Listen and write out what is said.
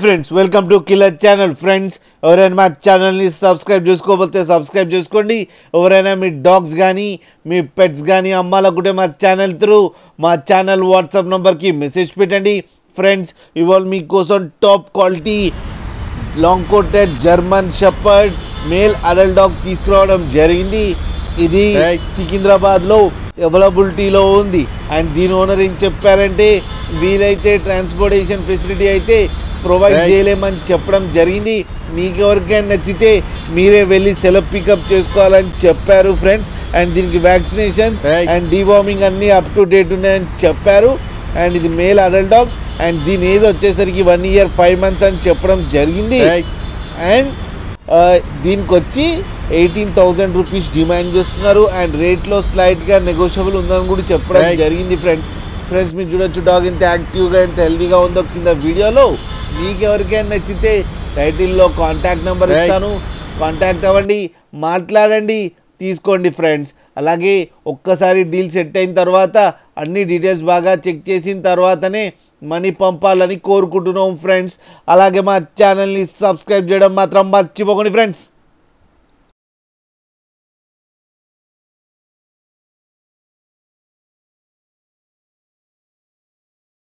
Friends welcome to killer channel. Friends ఎవరైనా మా ఛానల్ని సబ్స్క్రైబ్ చేసుకోకపోతే సబ్స్క్రైబ్ చేసుకోండి. ఎవరైనా మీ డాగ్స్ కానీ మీ పెట్స్ కానీ అమ్మాలనుకుంటే మా ఛానల్ త్రూ మా ఛానల్ వాట్సాప్ నెంబర్కి మెసేజ్ పెట్టండి. ఫ్రెండ్స్ ఇవాళ మీకోసం top quality long coated German shepherd male adult dog తీసుకురావడం జరిగింది. ఇది సికింద్రాబాద్లో అవైలబిలిటీలో ఉంది. అండ్ దీని ఓనర్ ఏం చెప్పారంటే వీలైతే ట్రాన్స్పోర్టేషన్ ఫెసిలిటీ అయితే ప్రొవైడ్ చేయలేమని చెప్పడం జరిగింది. మీకు ఎవరికైనా నచ్చితే మీరే వెళ్ళి సెల్ఫ్ పికప్ చేసుకోవాలని చెప్పారు ఫ్రెండ్స్. అండ్ దీనికి వ్యాక్సినేషన్స్ అండ్ డీవార్మింగ్ అన్నీ అప్ టు డేట్ ఉన్నాయని చెప్పారు. అండ్ ఇది మేల్ అడల్ట్ డాగ్ అండ్ దీని ఏజ్ వచ్చేసరికి 1 year 5 months అని చెప్పడం జరిగింది. అండ్ దీనికి వచ్చి 18,000 రూపీస్ డిమాండ్ చేస్తున్నారు. అండ్ రేట్లో స్లైట్గా నెగోషియబుల్ ఉందని కూడా చెప్పడం జరిగింది ఫ్రెండ్స్ మీరు చూడొచ్చు డాగ్ ఎంత యాక్టివ్గా ఎంత హెల్తీగా ఉందో కింద వీడియోలో. మీకు ఎవరికైనా నచ్చితే టైటిల్లో కాంటాక్ట్ నెంబర్ ఇస్తాను, కాంటాక్ట్ అవ్వండి, మాట్లాడండి, తీసుకోండి ఫ్రెండ్స్. అలాగే ఒక్కసారి డీల్ సెట్ అయిన తర్వాత అన్ని డీటెయిల్స్ బాగా చెక్ చేసిన తర్వాతనే మనీ పంపాలని కోరుకుంటున్నాం ఫ్రెండ్స్. అలాగే మా ఛానల్ని సబ్స్క్రైబ్ చేయడం మాత్రం మర్చిపోకండి ఫ్రెండ్స్.